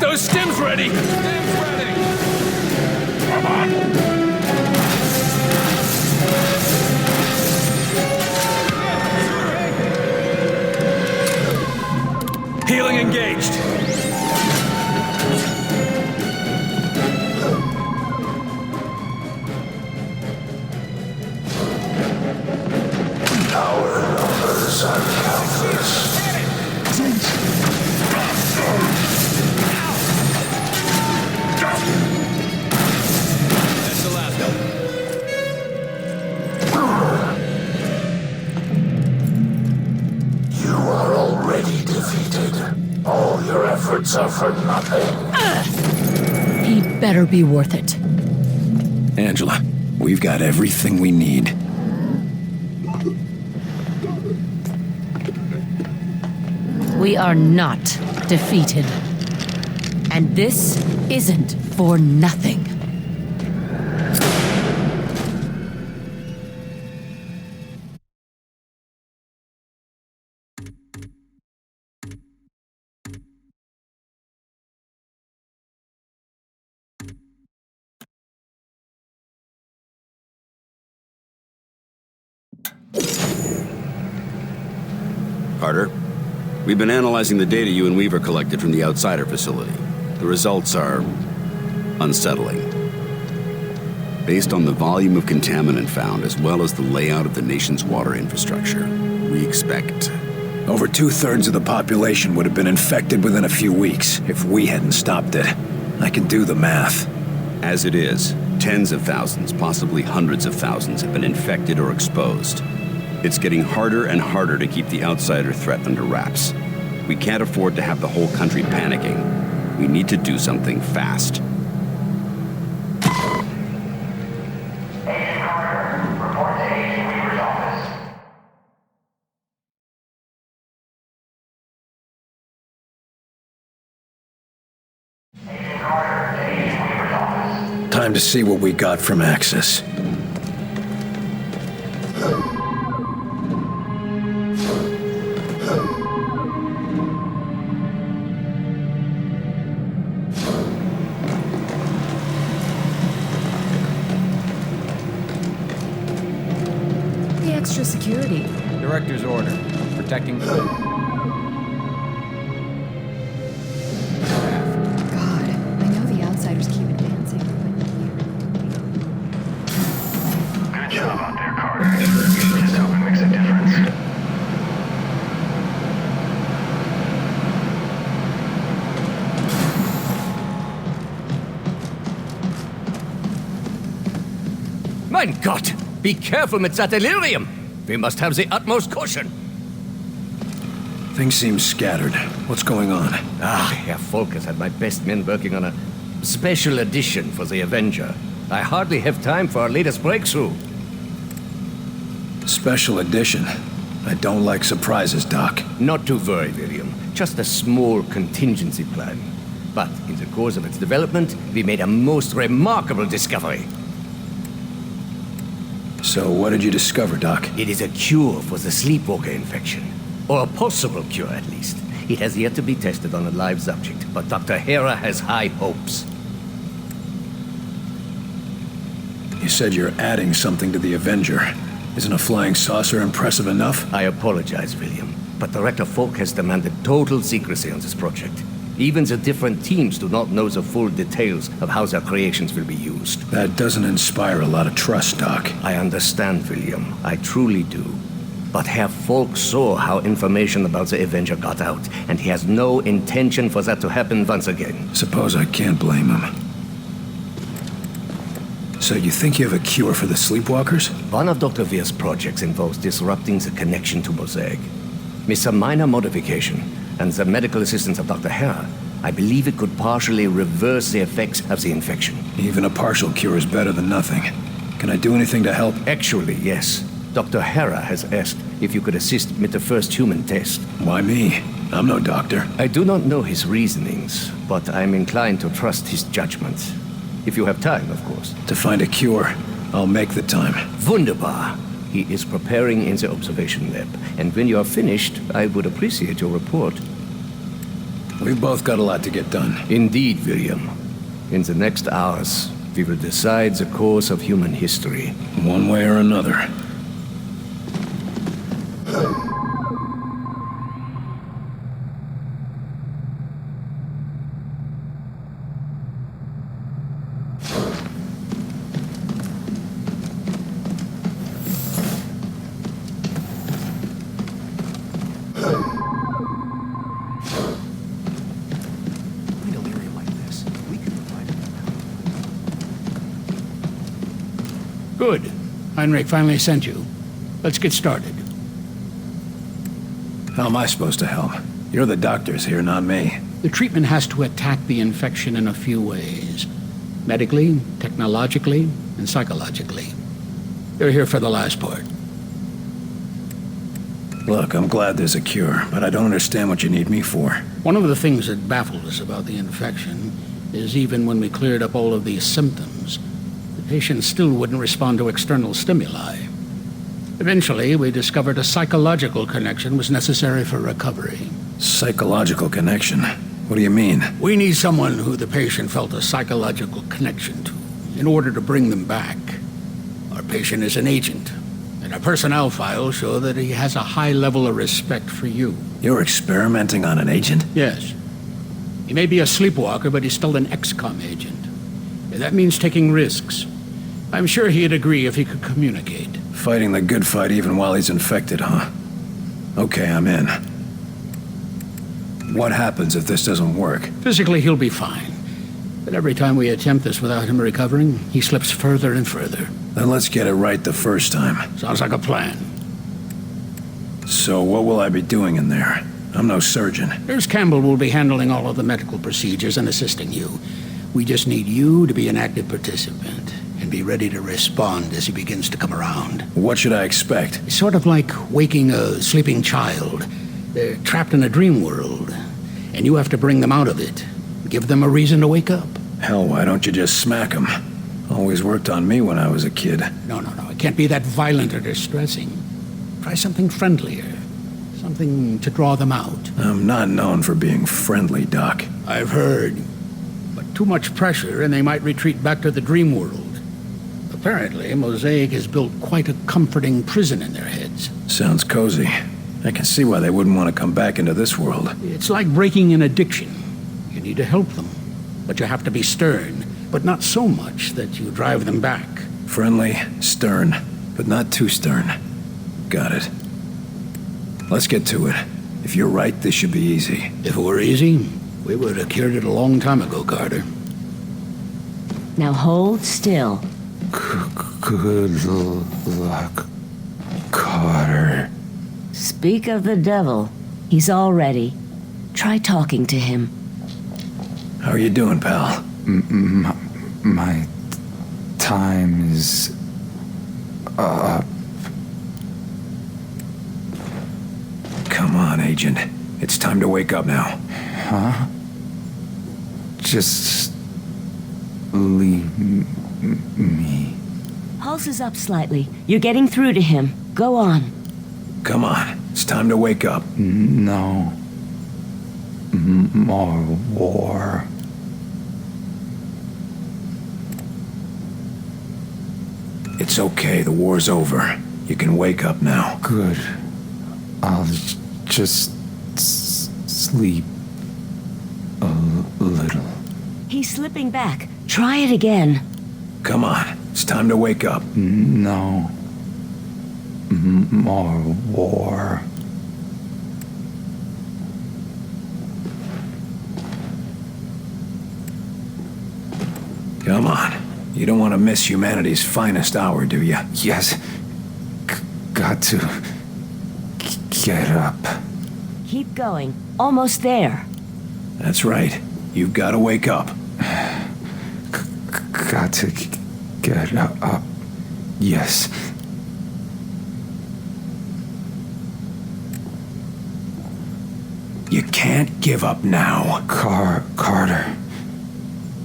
those stims ready! Stims ready! Come on! Healing engaged! Our numbers are countless. That's the last one. You are already defeated. All your efforts are for nothing. He better be worth it. Angela, we've got everything we need. We are not defeated. And this isn't for nothing. Carter, we've been analyzing the data you and Weaver collected from the Outsider facility. The results are unsettling. Based on the volume of contaminant found, as well as the layout of the nation's water infrastructure, we expect... Over 2/3 of the population would have been infected within a few weeks if we hadn't stopped it. I can do the math. As it is, tens of thousands, possibly hundreds of thousands, have been infected or exposed. It's getting harder and harder to keep the outsider threat under wraps. We can't afford to have the whole country panicking. We need to do something fast. Agent Carter, report to Agent Weaver's office. Agent Carter to Agent Weaver's office. Time to see what we got from Axis. The extra security. Director's order. Protecting... God, I know the outsiders keep advancing, Good job out there, Carter. Just hope it makes a difference. Mein Gott! Be careful mit that delirium! We must have the utmost caution. Things seem scattered. What's going on? Herr Volk has had my best men working on a special edition for the Avenger. I hardly have time for our latest breakthrough. Special edition. I don't like surprises, Doc. Not to worry, William. Just a small contingency plan. But in the course of its development, we made a most remarkable discovery. So what did you discover, Doc? It is a cure for the sleepwalker infection. Or a possible cure, at least. It has yet to be tested on a live subject, but Dr. Hera has high hopes. You said you're adding something to the Avenger. Isn't a flying saucer impressive enough? I apologize, William, but Director Falk has demanded total secrecy on this project. Even the different teams do not know the full details of how their creations will be used. That doesn't inspire a lot of trust, Doc. I understand, William. I truly do. But Herr Falk saw how information about the Avenger got out, and he has no intention for that to happen once again. Suppose I can't blame him. So you think you have a cure for the sleepwalkers? One of Dr. Veer's projects involves disrupting the connection to Mosaic. With some minor modification, and the medical assistance of Dr. Hera, I believe it could partially reverse the effects of the infection. Even a partial cure is better than nothing. Can I do anything to help? Actually, yes. Dr. Hera has asked if you could assist with the first human test. Why me? I'm no doctor. I do not know his reasonings, but I'm inclined to trust his judgment. If you have time, of course. To find a cure, I'll make the time. Wunderbar. He is preparing in the observation lab, and when you are finished, I would appreciate your report. We've both got a lot to get done. Indeed, William. In the next hours, we will decide the course of human history. One way or another. Good. Heinrich finally sent you. Let's get started. How am I supposed to help? You're the doctors here, not me. The treatment has to attack the infection in a few ways. Medically, technologically, and psychologically. You're here for the last part. Look, I'm glad there's a cure, but I don't understand what you need me for. One of the things that baffled us about the infection is even when we cleared up all of these symptoms, the patient still wouldn't respond to external stimuli. Eventually, we discovered a psychological connection was necessary for recovery. Psychological connection? What do you mean? We need someone who the patient felt a psychological connection to in order to bring them back. Our patient is an agent, and our personnel files show that he has a high level of respect for you. You're experimenting on an agent? Yes. He may be a sleepwalker, but he's still an XCOM agent. And that means taking risks. I'm sure he'd agree if he could communicate. Fighting the good fight even while he's infected, huh? Okay, I'm in. What happens if this doesn't work? Physically, he'll be fine. But every time we attempt this without him recovering, he slips further and further. Then let's get it right the first time. Sounds like a plan. So what will I be doing in there? I'm no surgeon. Nurse Campbell will be handling all of the medical procedures and assisting you. We just need you to be an active participant and be ready to respond as he begins to come around. What should I expect? It's sort of like waking a sleeping child. They're trapped in a dream world, and you have to bring them out of it. Give them a reason to wake up. Hell, why don't you just smack him? Always worked on me when I was a kid. No. It can't be that violent or distressing. Try something friendlier. Something to draw them out. I'm not known for being friendly, Doc. I've heard. But too much pressure and they might retreat back to the dream world. Apparently, Mosaic has built quite a comforting prison in their heads. Sounds cozy. I can see why they wouldn't want to come back into this world. It's like breaking an addiction. You need to help them. But you have to be stern, but not so much that you drive them back. Friendly, stern, but not too stern. Got it. Let's get to it. If you're right, this should be easy. If it were easy, we would have cured it a long time ago, Carter. Now hold still. Good luck, Carter. Speak of the devil. He's all ready. Try talking to him. How are you doing, pal? My time is up. Come on, Agent. It's time to wake up now. Huh? Just leave me. Pulse is up slightly. You're getting through to him. Go on. Come on. It's time to wake up. No. More war. It's okay. The war's over. You can wake up now. Good. I'll just sleep a little. He's slipping back. Try it again. Come on. It's time to wake up. No. More war. Come on. You don't want to miss humanity's finest hour, do you? Yes. Got to get up. Keep going. Almost there. That's right. You've got to wake up. Got to get up. Yes. You can't give up now. Carter.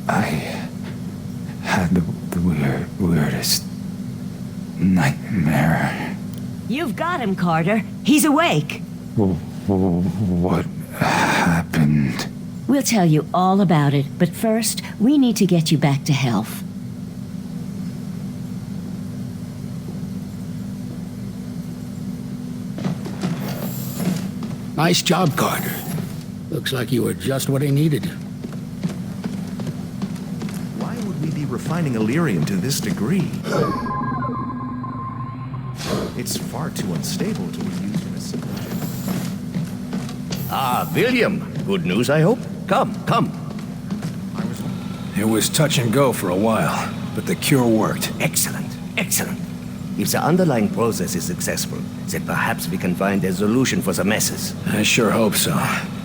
I had the weirdest nightmare. You've got him, Carter. He's awake. What happened? We'll tell you all about it, but first, we need to get you back to health. Nice job, Carter. Looks like you were just what he needed. Why would we be refining Illyrium to this degree? It's far too unstable to be used in a simple jet. Ah, William. Good news, I hope. Come, come. It was touch and go for a while, but the cure worked. Excellent, excellent. If the underlying process is successful, then perhaps we can find a solution for the messes. I sure hope so.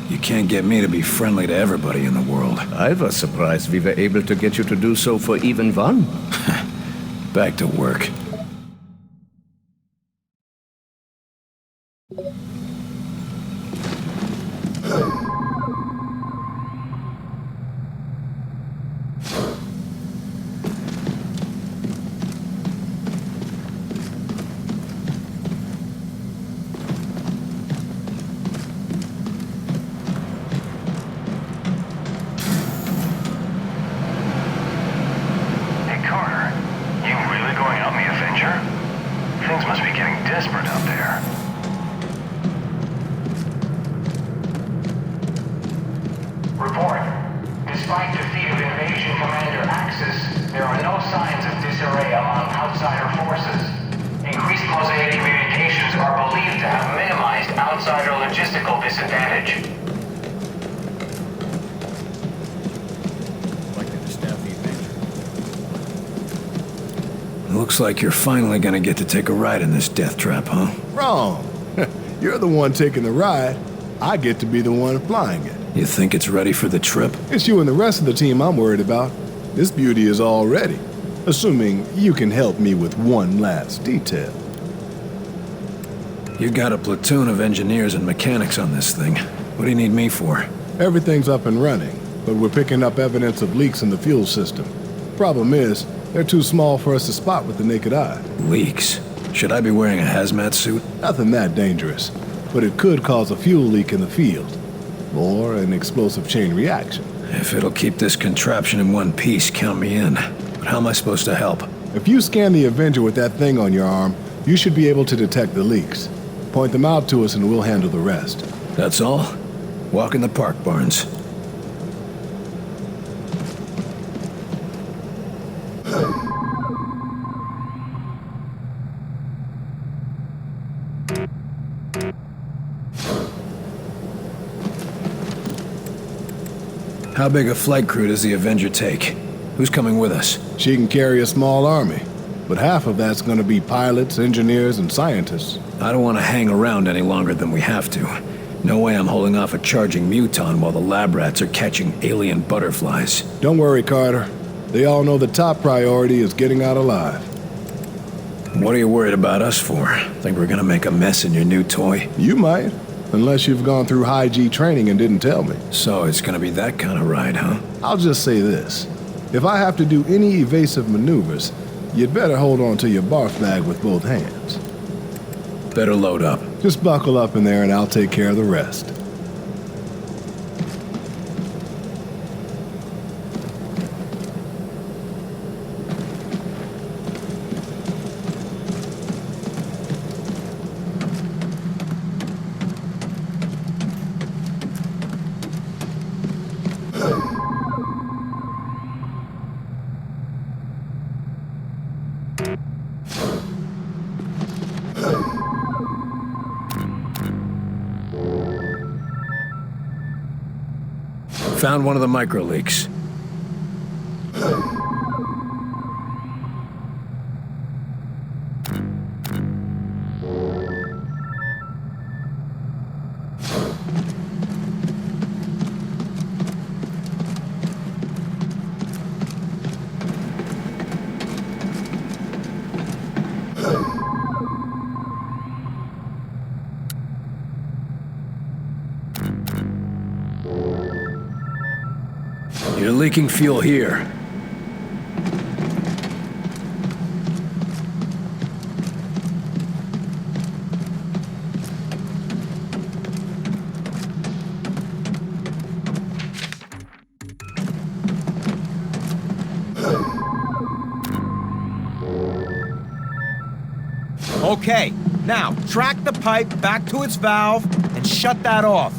You can't get me to be friendly to everybody in the world. I was surprised we were able to get you to do so for even one. Back to work. Hey, Carter. You really going out in the Avenger? Things must be getting desperate out there. Report. Despite defeat of Invasion Commander Axis, there are no signs of disarray among outsider forces. Increased Mosaic communications are believed to have minimized outsider logistical disadvantage. Looks like you're finally gonna get to take a ride in this death trap, huh? Wrong. You're the one taking the ride. I get to be the one flying it. You think it's ready for the trip? It's you and the rest of the team I'm worried about. This beauty is all ready. Assuming you can help me with one last detail. You got a platoon of engineers and mechanics on this thing. What do you need me for? Everything's up and running, but we're picking up evidence of leaks in the fuel system. Problem is, they're too small for us to spot with the naked eye. Leaks? Should I be wearing a hazmat suit? Nothing that dangerous, but it could cause a fuel leak in the field. Or an explosive chain reaction. If it'll keep this contraption in one piece, count me in. But how am I supposed to help? If you scan the Avenger with that thing on your arm, you should be able to detect the leaks. Point them out to us and we'll handle the rest. That's all? Walk in the park, Barnes. How big a flight crew does the Avenger take? Who's coming with us? She can carry a small army, but half of that's gonna be pilots, engineers, and scientists. I don't want to hang around any longer than we have to. No way I'm holding off a charging muton while the lab rats are catching alien butterflies. Don't worry, Carter. They all know the top priority is getting out alive. What are you worried about us for? Think we're gonna make a mess in your new toy? You might, unless you've gone through high-G training and didn't tell me. So it's gonna be that kind of ride, huh? I'll just say this. If I have to do any evasive maneuvers, you'd better hold on to your barf bag with both hands. Better load up. Just buckle up in there and I'll take care of the rest. Found one of the micro leaks. You're leaking fuel here. Okay, now track the pipe back to its valve and shut that off.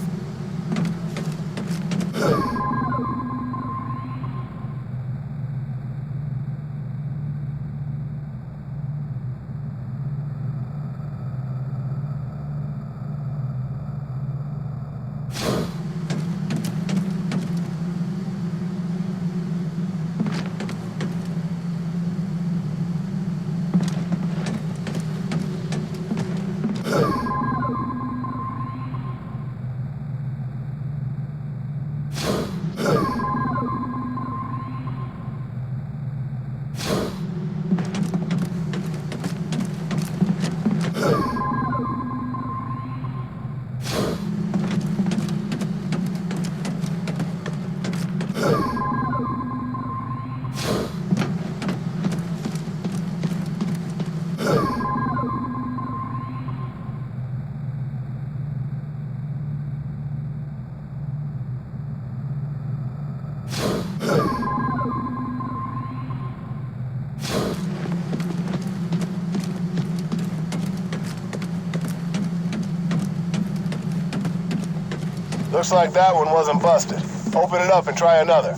Looks like that one wasn't busted. Open it up and try another.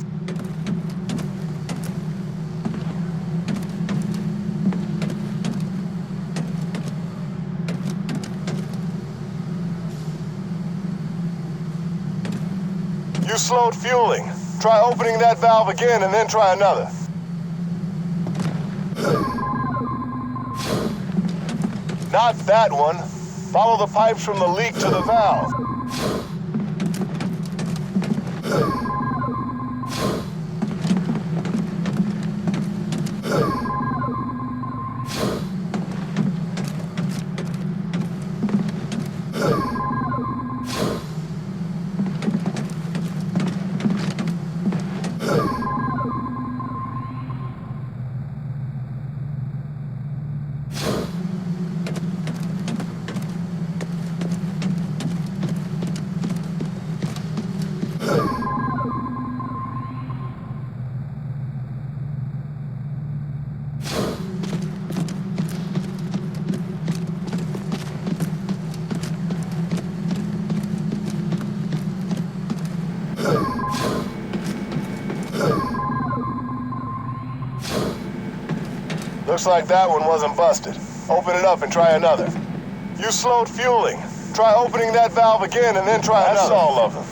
You slowed fueling. Try opening that valve again and then try another. Not that one. Follow the pipes from the leak to the valve. Looks like that one wasn't busted. Open it up and try another. You slowed fueling. Try opening that valve again and then try another. That's all of them.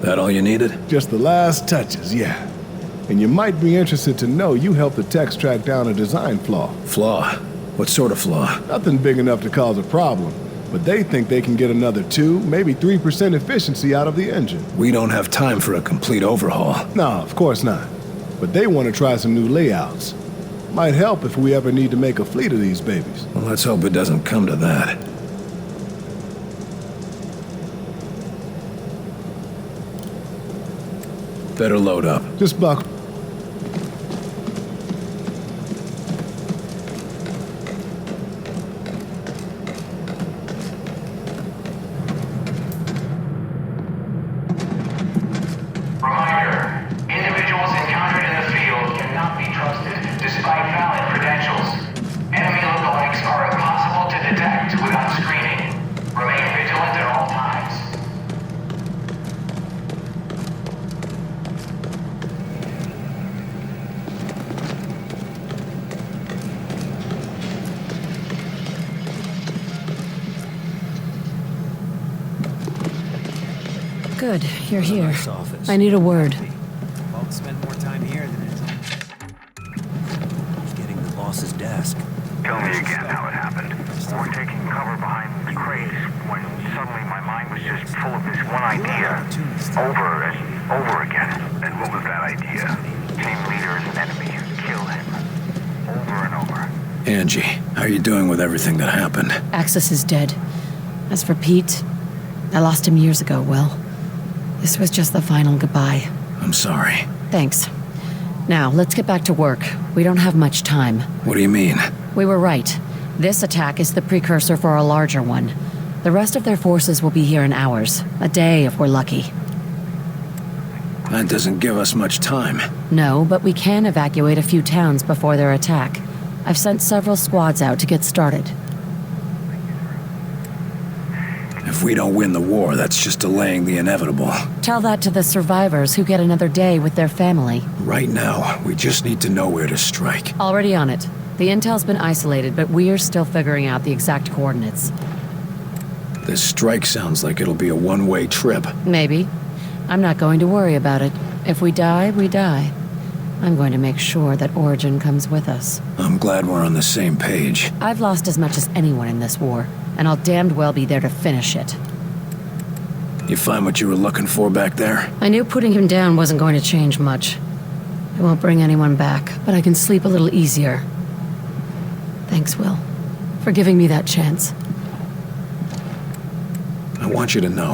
That all you needed? Just the last touches, yeah. And you might be interested to know you helped the techs track down a design flaw. Flaw? What sort of flaw? Nothing big enough to cause a problem, but they think they can get another 2, maybe 3% efficiency out of the engine. We don't have time for a complete overhaul. No, of course not. But they want to try some new layouts. Might help if we ever need to make a fleet of these babies. Well, let's hope it doesn't come to that. Better load up. Just buckle. Reminder, individuals encountered in the field cannot be trusted despite valid credentials. Enemy lookalikes are impossible to detect without screening. Remain vigilant at all times. Good, you're here. I need a word. Folks spend more time here than at getting the boss's desk. Tell me again how it happened. We're taking cover behind the crates when suddenly my mind was just full of this one idea. Over and over again. And what was that idea? Team leader is an enemy. Kill him. Over and over. Angie, how are you doing with everything that happened? Axis is dead. As for Pete, I lost him years ago, well. This was just the final goodbye. I'm sorry. Thanks. Now, let's get back to work. We don't have much time. What do you mean? We were right. This attack is the precursor for a larger one. The rest of their forces will be here in hours. A day if we're lucky. That doesn't give us much time. No, but we can evacuate a few towns before their attack. I've sent several squads out to get started. If we don't win the war, that's just delaying the inevitable. Tell that to the survivors who get another day with their family. Right now, we just need to know where to strike. Already on it. The intel's been isolated, but we're still figuring out the exact coordinates. This strike sounds like it'll be a one-way trip. Maybe. I'm not going to worry about it. If we die, we die. I'm going to make sure that Origin comes with us. I'm glad we're on the same page. I've lost as much as anyone in this war, and I'll damned well be there to finish it. You find what you were looking for back there? I knew putting him down wasn't going to change much. It won't bring anyone back, but I can sleep a little easier. Thanks, Will, for giving me that chance. I want you to know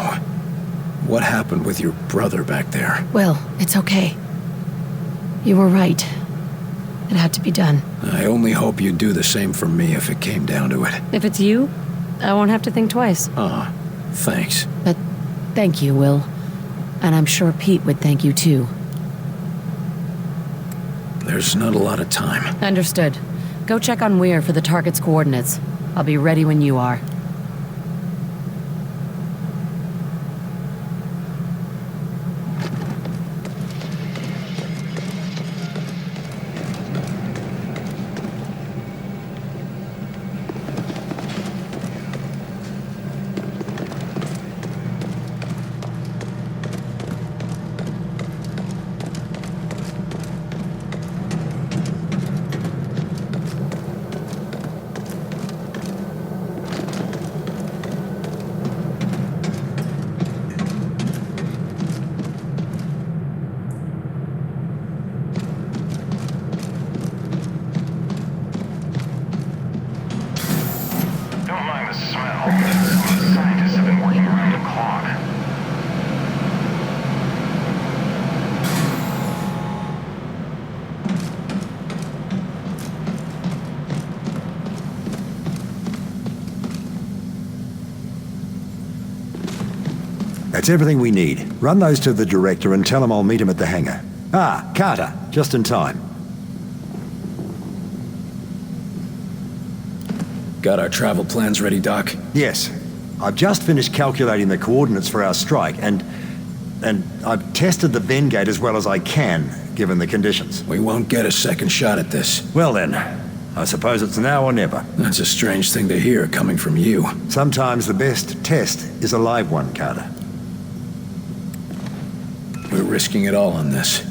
what happened with your brother back there. Will, it's okay. You were right. It had to be done. I only hope you'd do the same for me if it came down to it. If it's you, I won't have to think twice. Thanks. But thank you, Will. And I'm sure Pete would thank you too. There's not a lot of time. Understood. Go check on Weir for the target's coordinates. I'll be ready when you are. That's everything we need. Run those to the director and tell him I'll meet him at the hangar. Ah, Carter, just in time. Got our travel plans ready, Doc? Yes. I've just finished calculating the coordinates for our strike, and I've tested the Vengate as well as I can, given the conditions. We won't get a second shot at this. Well then, I suppose it's now or never. That's a strange thing to hear coming from you. Sometimes the best test is a live one, Carter. We're risking it all on this,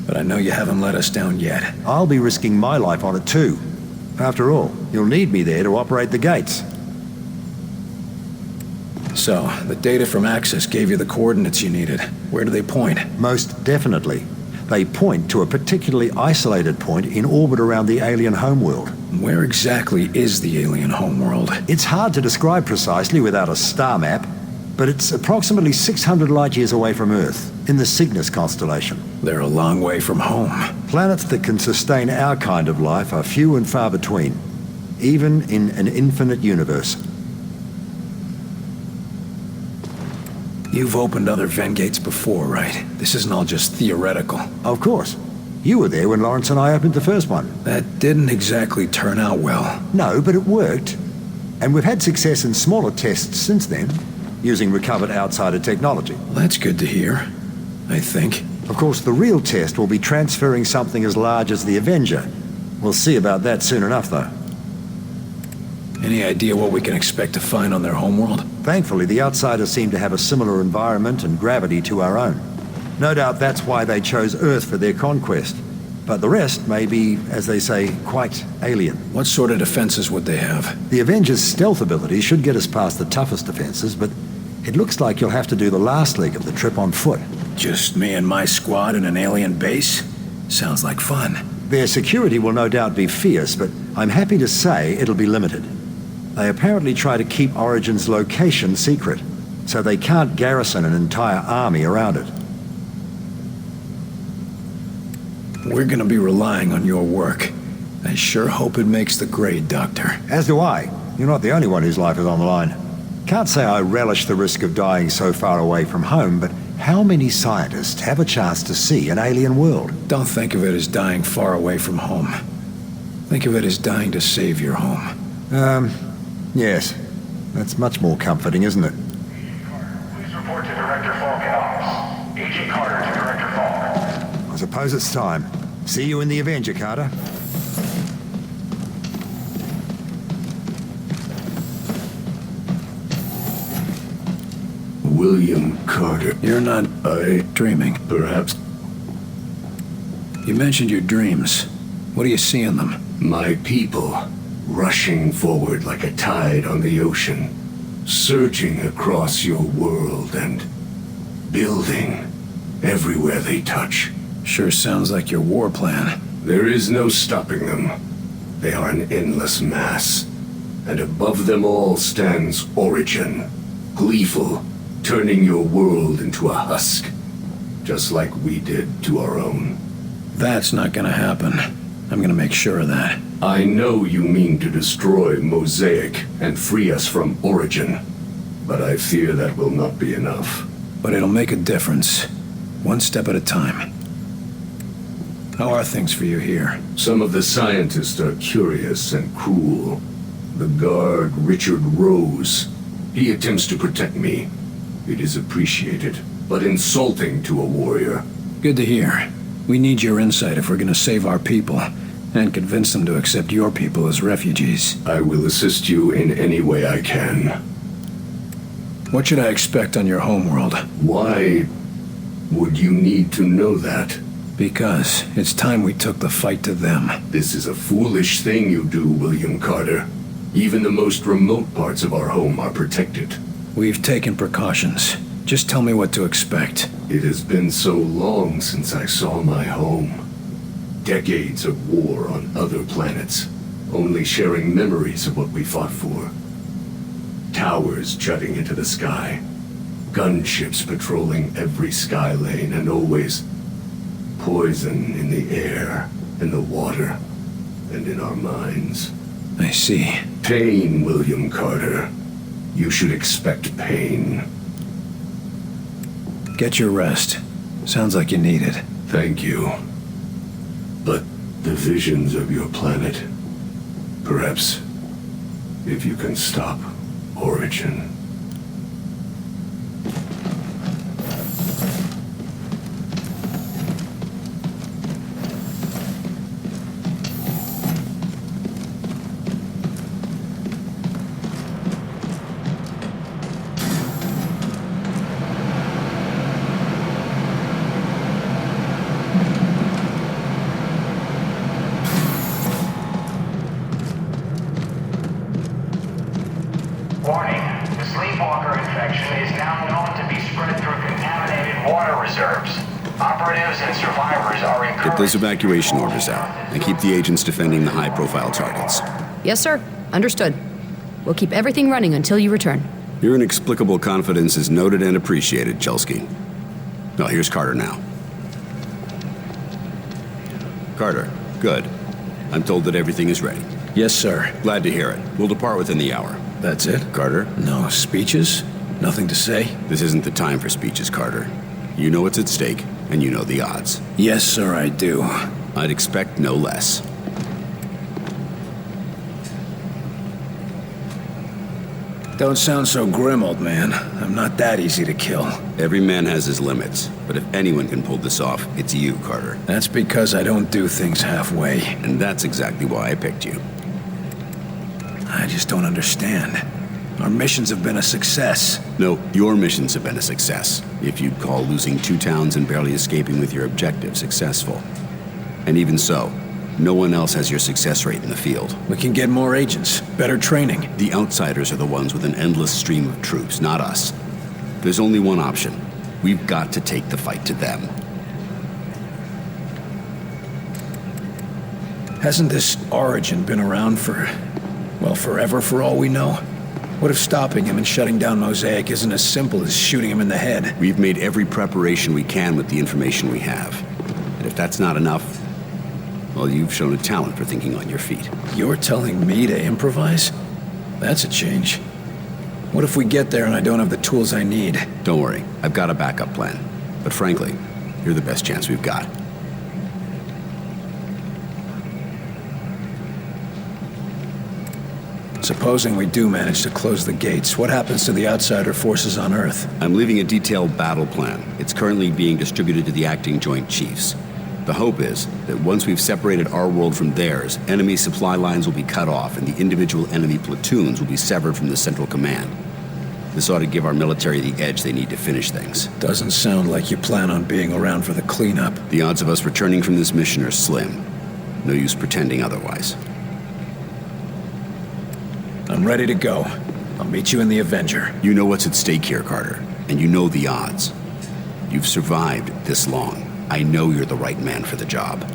but I know you haven't let us down yet. I'll be risking my life on it too. After all, you'll need me there to operate the gates. So, the data from Axis gave you the coordinates you needed. Where do they point? Most definitely. They point to a particularly isolated point in orbit around the alien homeworld. Where exactly is the alien homeworld? It's hard to describe precisely without a star map, but it's approximately 600 light-years away from Earth, in the Cygnus constellation. They're a long way from home. Planets that can sustain our kind of life are few and far between, even in an infinite universe. You've opened other Vengates before, right? This isn't all just theoretical. Of course. You were there when Lawrence and I opened the first one. That didn't exactly turn out well. No, but it worked. And we've had success in smaller tests since then, using recovered outsider technology. Well, that's good to hear, I think. Of course, the real test will be transferring something as large as the Avenger. We'll see about that soon enough, though. Any idea what we can expect to find on their homeworld? Thankfully, the outsiders seem to have a similar environment and gravity to our own. No doubt that's why they chose Earth for their conquest. But the rest may be, as they say, quite alien. What sort of defenses would they have? The Avenger's stealth ability should get us past the toughest defenses, but it looks like you'll have to do the last leg of the trip on foot. Just me and my squad in an alien base? Sounds like fun. Their security will no doubt be fierce, but I'm happy to say it'll be limited. They apparently try to keep Origin's location secret, so they can't garrison an entire army around it. We're gonna be relying on your work. I sure hope it makes the grade, Doctor. As do I. You're not the only one whose life is on the line. Can't say I relish the risk of dying so far away from home, but how many scientists have a chance to see an alien world? Don't think of it as dying far away from home. Think of it as dying to save your home. Yes. That's much more comforting, isn't it? Please report to Director Falk in office. Agent Carter to Director Falk. I suppose it's time. See you in the Avenger, Carter. William Carter. You're not dreaming. Perhaps. You mentioned your dreams. What do you see in them? My people, rushing forward like a tide on the ocean, surging across your world and building everywhere they touch. Sure sounds like your war plan. There is no stopping them. They are an endless mass. And above them all stands Origin, gleeful, turning your world into a husk, just like we did to our own. That's not gonna happen. I'm gonna make sure of that. I know you mean to destroy Mosaic and free us from Origin, but I fear that will not be enough. But it'll make a difference. One step at a time. How are things for you here? Some of the scientists are curious and cruel. The guard, Richard Rose, he attempts to protect me. It is appreciated, but insulting to a warrior. Good to hear. We need your insight if we're gonna save our people, and convince them to accept your people as refugees. I will assist you in any way I can. What should I expect on your homeworld? Why would you need to know that? Because it's time we took the fight to them. This is a foolish thing you do, William Carter. Even the most remote parts of our home are protected. We've taken precautions. Just tell me what to expect. It has been so long since I saw my home. Decades of war on other planets, only sharing memories of what we fought for. Towers jutting into the sky, gunships patrolling every sky lane, and always poison in the air, in the water, and in our minds. I see. Pain, William Carter. You should expect pain. Get your rest. Sounds like you need it. Thank you. But the visions of your planet, perhaps, if you can stop Origin. Warning, the sleepwalker infection is now known to be spread through contaminated water reserves. Operatives and survivors are encouraged... Get those evacuation orders out, and keep the agents defending the high-profile targets. Yes, sir. Understood. We'll keep everything running until you return. Your inexplicable confidence is noted and appreciated, Chelsky. Oh, here's Carter now. Carter, good. I'm told that everything is ready. Yes, sir. Glad to hear it. We'll depart within the hour. That's it? Carter? No speeches? Nothing to say? This isn't the time for speeches, Carter. You know what's at stake, and you know the odds. Yes, sir, I do. I'd expect no less. Don't sound so grim, old man. I'm not that easy to kill. Every man has his limits, but if anyone can pull this off, it's you, Carter. That's because I don't do things halfway. And that's exactly why I picked you. I just don't understand. Our missions have been a success. No, your missions have been a success. If you'd call losing 2 towns and barely escaping with your objective successful. And even so, no one else has your success rate in the field. We can get more agents, better training. The outsiders are the ones with an endless stream of troops, not us. There's only one option. We've got to take the fight to them. Hasn't this Origin been around for, well, forever for all we know? What if stopping him and shutting down Mosaic isn't as simple as shooting him in the head? We've made every preparation we can with the information we have. And if that's not enough, Well, you've shown a talent for thinking on your feet. You're telling me to improvise? That's a change. What if we get there and I don't have the tools I need? Don't worry, I've got a backup plan. But frankly, you're the best chance we've got. Supposing we do manage to close the gates, what happens to the outsider forces on Earth? I'm leaving a detailed battle plan. It's currently being distributed to the acting Joint Chiefs. The hope is that once we've separated our world from theirs, enemy supply lines will be cut off and the individual enemy platoons will be severed from the central command. This ought to give our military the edge they need to finish things. Doesn't sound like you plan on being around for the cleanup. The odds of us returning from this mission are slim. No use pretending otherwise. I'm ready to go. I'll meet you in the Avenger. You know what's at stake here, Carter, and you know the odds. You've survived this long. I know you're the right man for the job.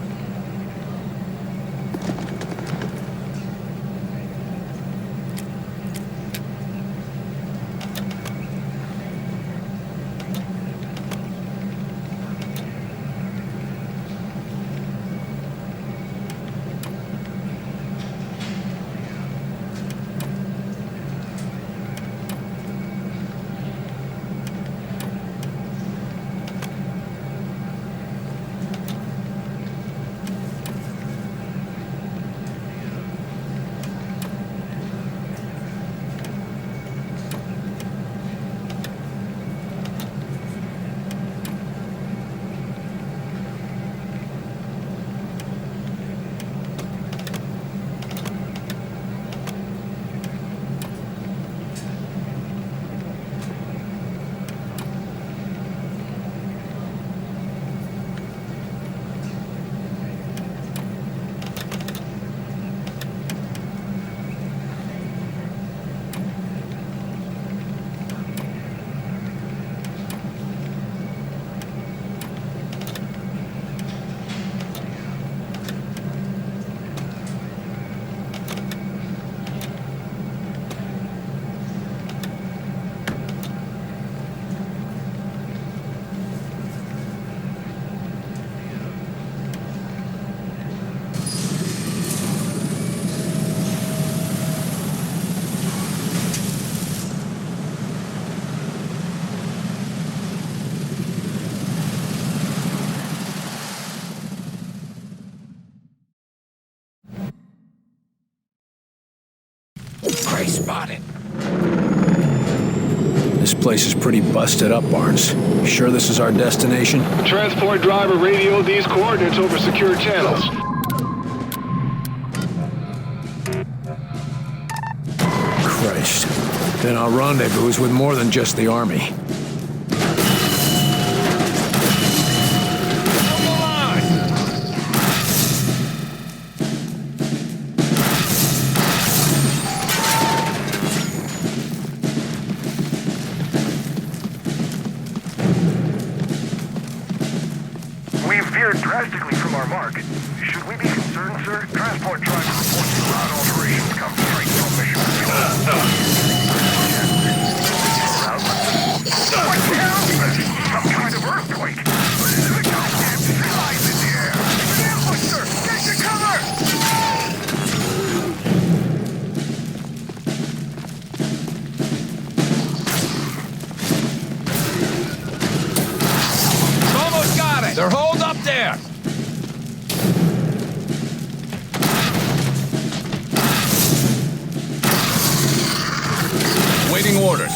Prey spotted. This place is pretty busted up, Barnes. You sure this is our destination? Transport driver radioed these coordinates over secure channels. Christ. Then our rendezvous is with more than just the army. Drastically from our mark. Should we be concerned, sir? Transport driver reports ground alterations come straight from mission. What happened? Some kind of earthquake. The goddamn sky's in the air. It's an ambush, sir. Get to cover! Almost got it. They're holed up there. Waiting orders.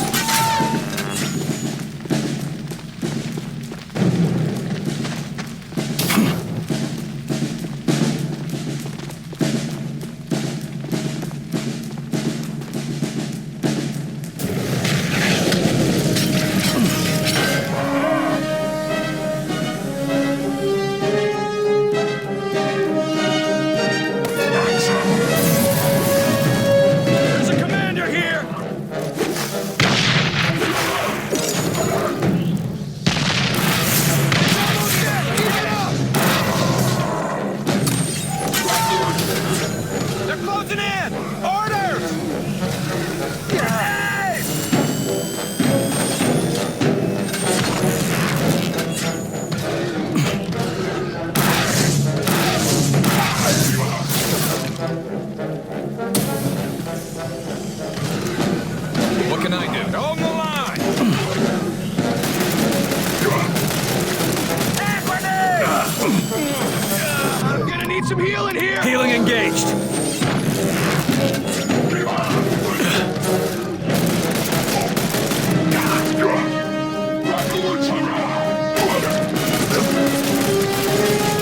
healing here? Healing engaged.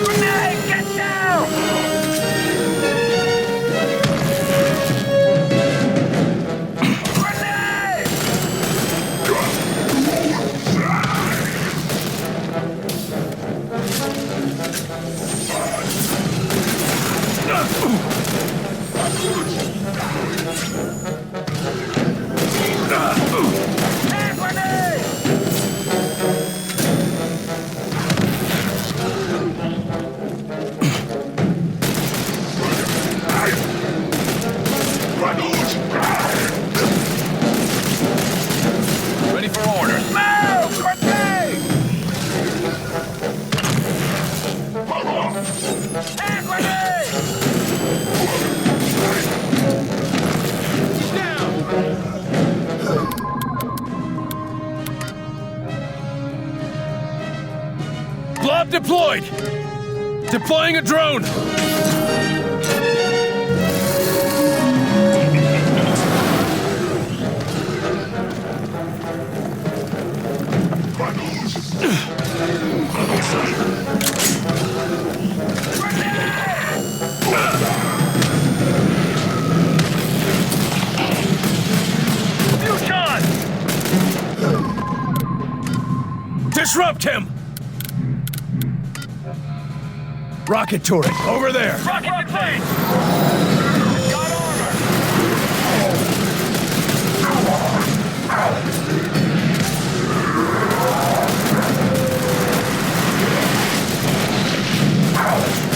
Grenade, get down! Grenade! Hand grenade! Ready for orders. Move! Grenade! Hand grenade! Blob deployed! Deploying a drone! Fusion! Disrupt him! Rocket turret, over there! Rocket in place! Got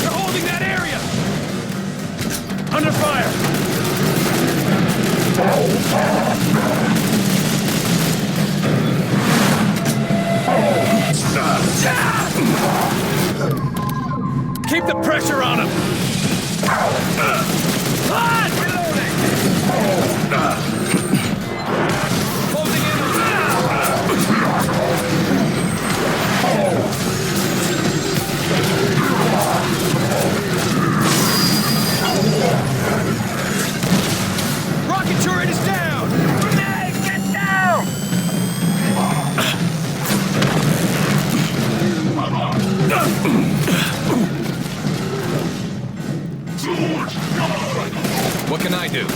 They're holding that area! Under fire! Keep the pressure on him! Reloading! Closing in! Rocket turret is down! Grenade, get down! What can I do?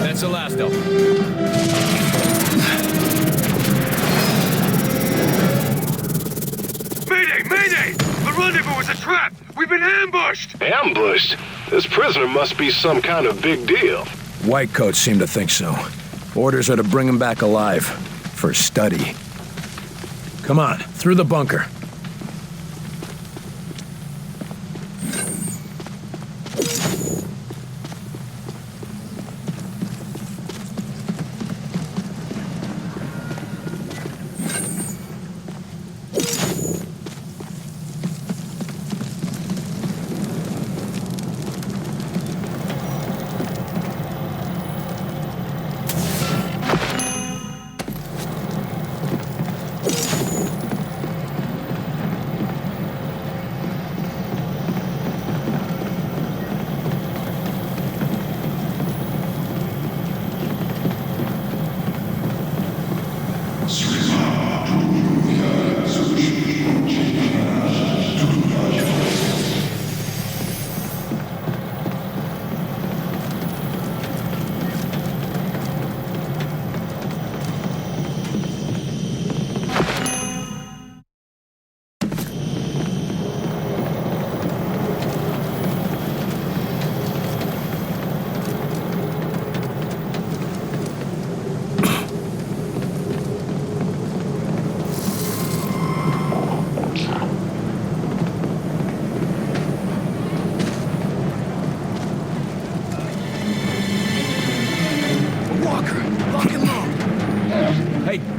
That's the last of them. Mayday! Mayday! The rendezvous was a trap! We've been ambushed! Ambushed? This prisoner must be some kind of big deal. Whitecoats seem to think so. Orders are to bring him back alive. For study. Come on, through the bunker.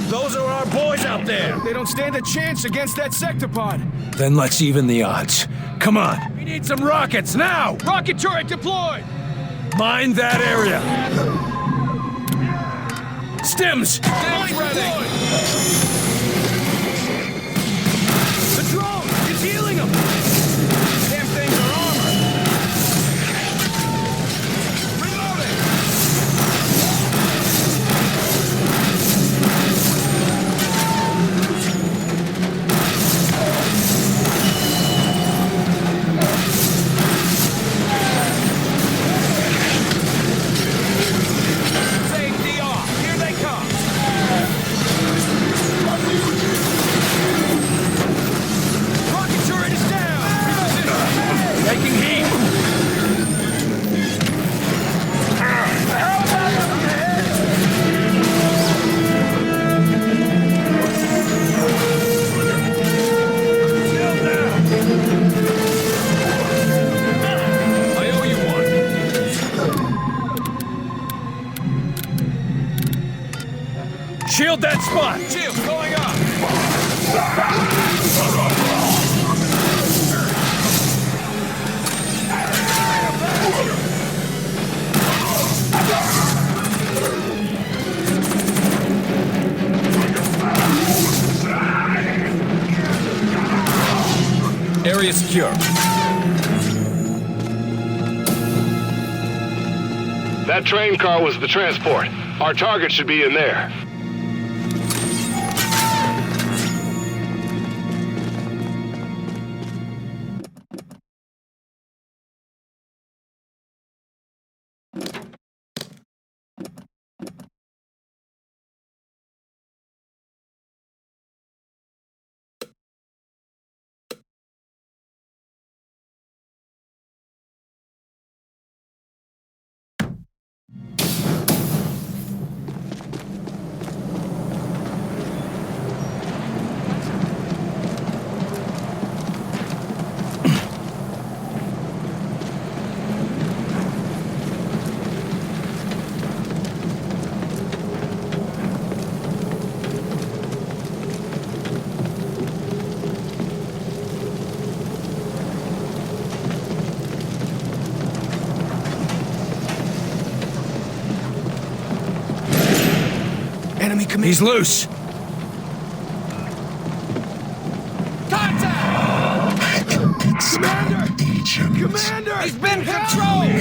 Those are our boys out there. They don't stand a chance against that sectopod. Then let's even the odds. Come on. We need some rockets now! Rocket turret deployed! Mind that area! Stims! Stims ready! The drone! It's healing him! Damn things are armored! Reloading! Safety off! Here they come! Rocket turret is down! Reposition! Taking heat! I owe you one! Shield that spot! Shield going up! Area secure. That train car was the transport. Our target should be in there. Enemy command. He's loose! Contact! Commander! Commander! He's been controlled!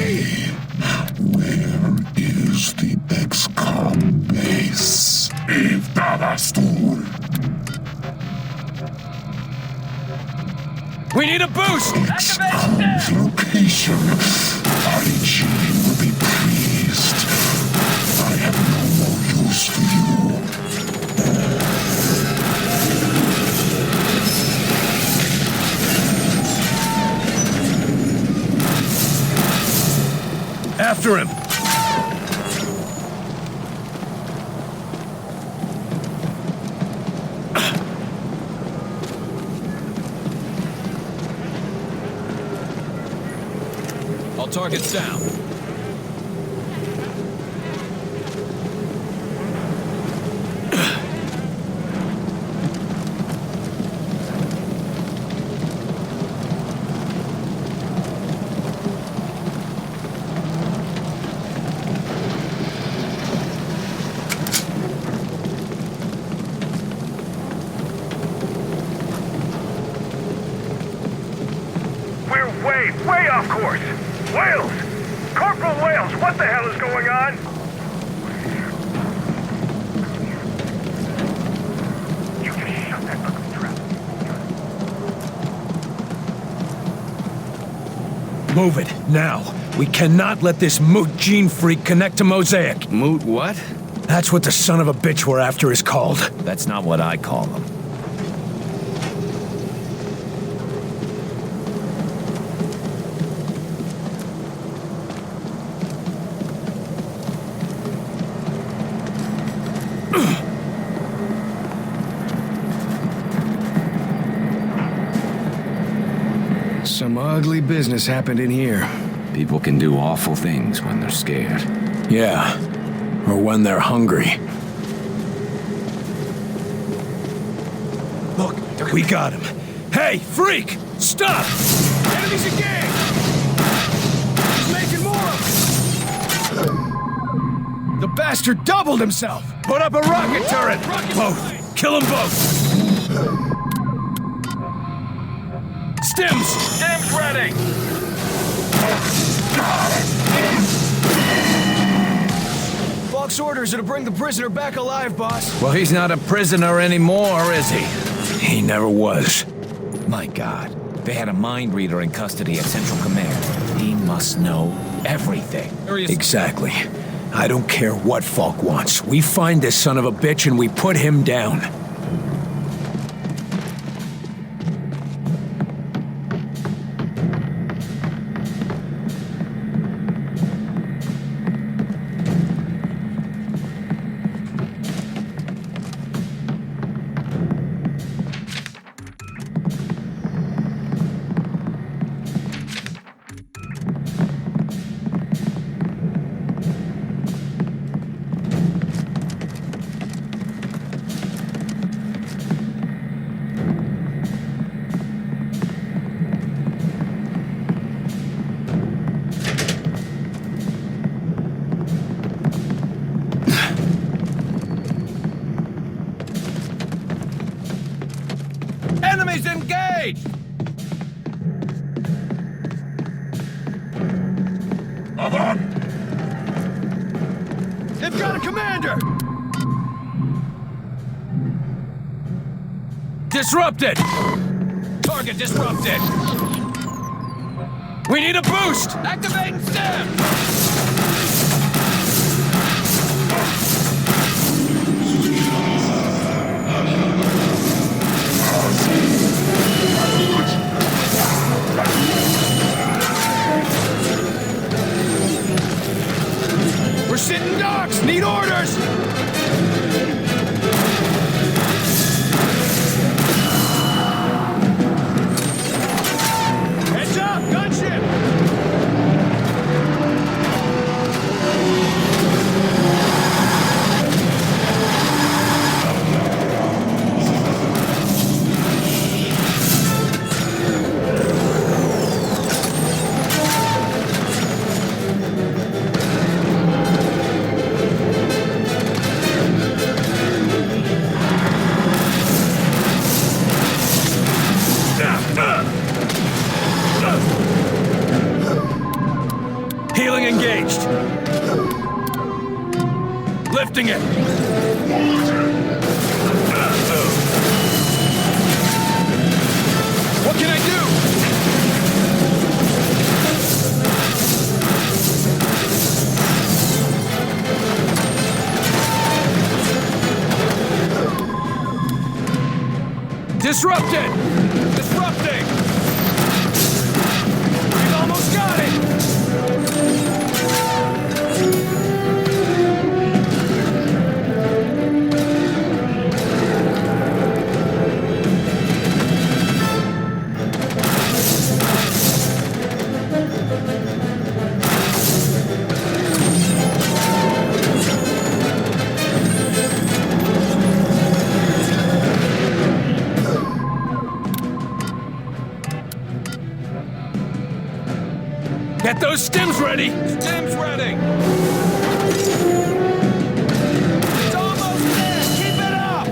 Where is the XCOM base? We need a boost! XCOM's location. IG will be pleased. I have no more use for you. After him! All targets down. We're way off course. Wales! Corporal Wales, what the hell is going on? You just shut that ugly trap. Move it, now. We cannot let this moot gene freak connect to Mosaic. Moot what? That's what the son of a bitch we're after is called. That's not what I call them. Some ugly business happened in here. People can do awful things when they're scared. Yeah, or when they're hungry. Look, we got him. Hey, freak! Stop! Enemies again! He's making more of them! The bastard doubled himself! Put up a rocket turret! Both! Kill them both! Stims! Stims ready! Falk's orders are to bring the prisoner back alive, boss. Well, he's not a prisoner anymore, is he? He never was. My God. They had a mind reader in custody at Central Command. He must know everything. Exactly. I don't care what Falk wants. We find this son of a bitch and we put him down. Enemies engaged! They've got a commander! Disrupted! Target disrupted! We need a boost! Activating stem! We're sitting ducks! Need orders! Heads up! Gunship! Healing engaged. Lifting it. What can I do? Disrupted! Disrupting! We've almost got it! Get those stims ready! Stims ready! It's almost there! Keep it up!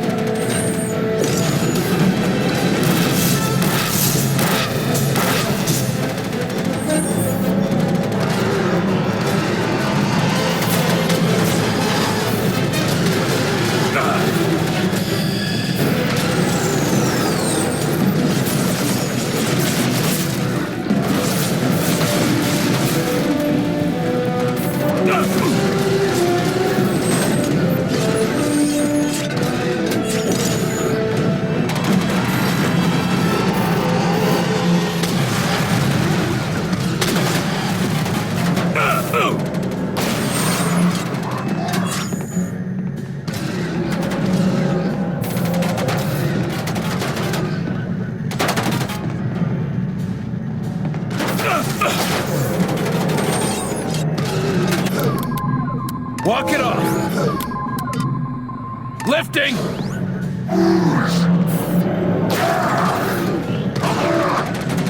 Walk it off! Lifting!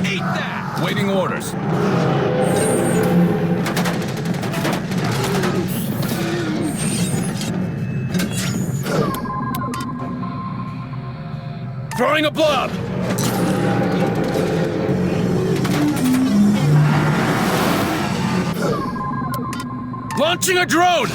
Eat that! Waiting orders. Deploying a blob! Launching a drone!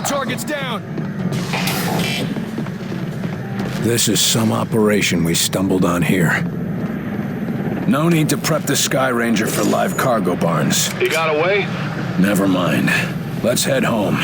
Target's down! This is some operation we stumbled on here. No need to prep the Sky Ranger for live cargo barns. He got away? Never mind. Let's head home.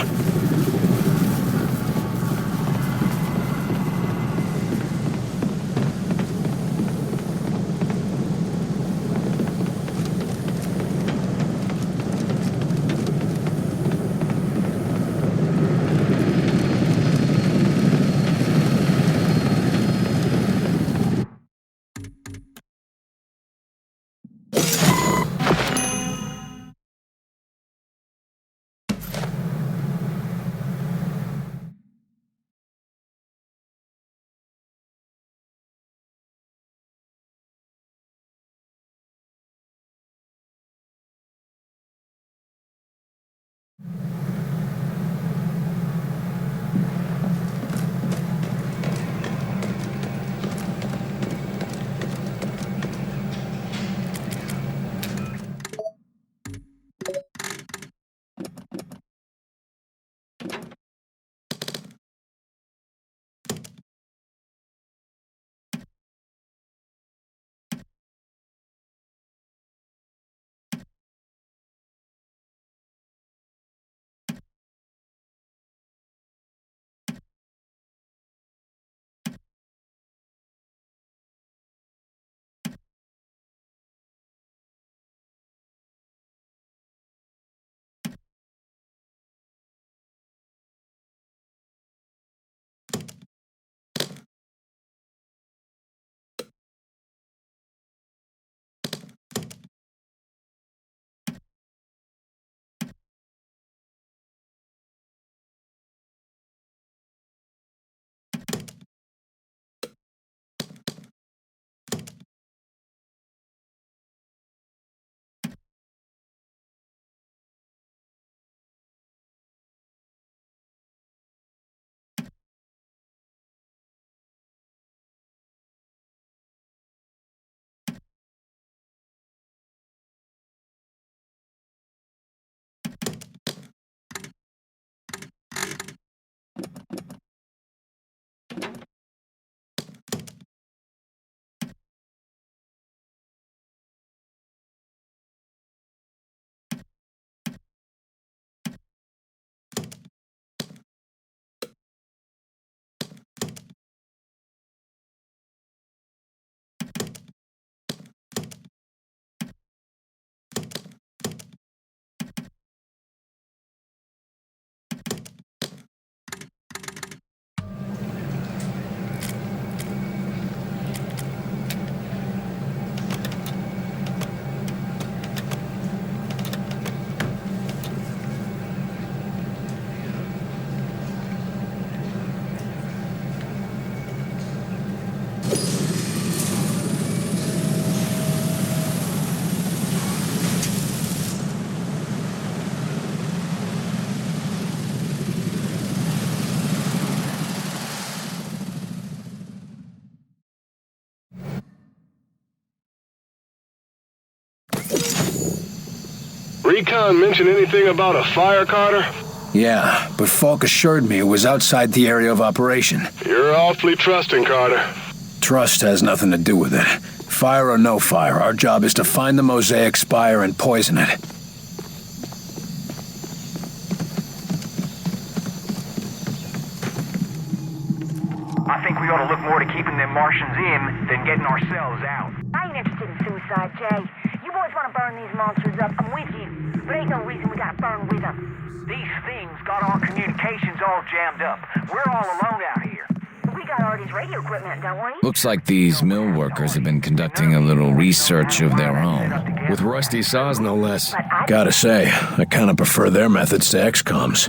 Recon mention anything about a fire, Carter? Yeah, but Falk assured me it was outside the area of operation. You're awfully trusting, Carter. Trust has nothing to do with it. Fire or no fire, our job is to find the Mosaic Spire and poison it. than getting ourselves out. I ain't interested in suicide, Jay. You boys want to burn these monsters up, I'm with you. But ain't no reason we gotta burn with them. These things got our communications all jammed up. We're all alone out here. We got Artie's radio equipment, don't we? Looks like these mill workers have been conducting a little research of their own. With rusty saws, no less. Gotta say, I kinda prefer their methods to XCOM's.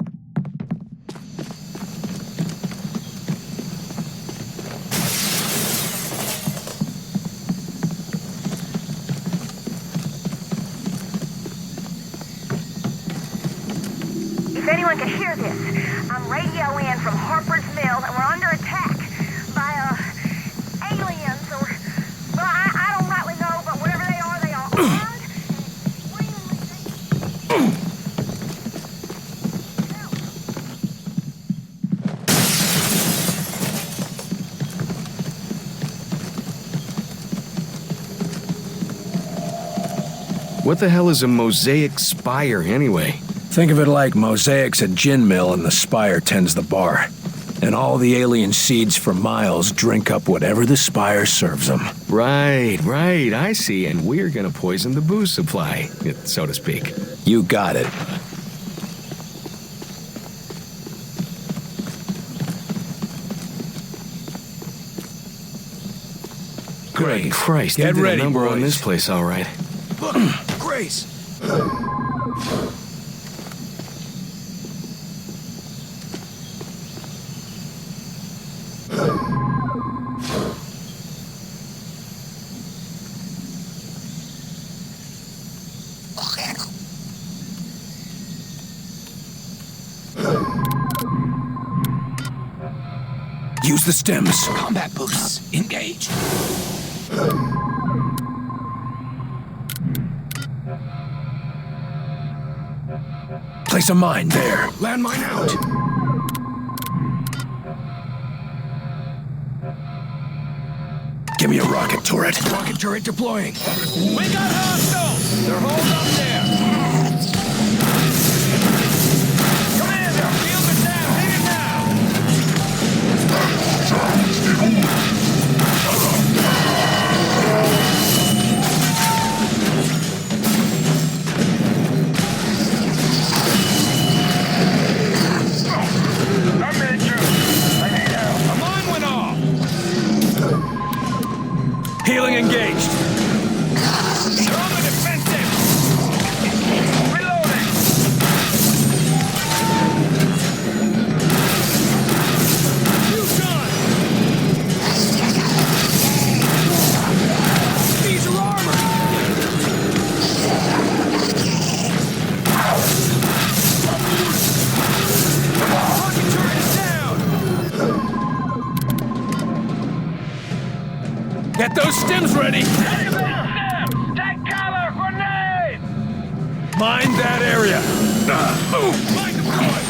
If anyone can hear this, I'm radio in from Harper's Mill, and we're under attack by, aliens, or... Well, I don't rightly know, but whatever they are armed, What the hell is a mosaic spire, anyway? Think of it like Mosaic's a gin mill and the spire tends the bar. And all the alien seeds for miles drink up whatever the spire serves them. Right, I see. And we're gonna poison the booze supply, so to speak. You got it. Great Christ, Get they did ready, a number boys. on this place, all right. Look, Grace! Use the stems. Combat boosts, engage. Place a mine there. Landmine out! Give me a rocket turret. Rocket turret deploying. We got hostiles! They're holed up there! Commander, field it down! Hit it now! I'm in you. I need help. A mine went off! Healing engaged. They're on the defensive! Reloading! Fusion! These are armored! Rocket turret is down! Get those stems ready! Take cover! Grenade! Mind that area! Move! Mine deployed!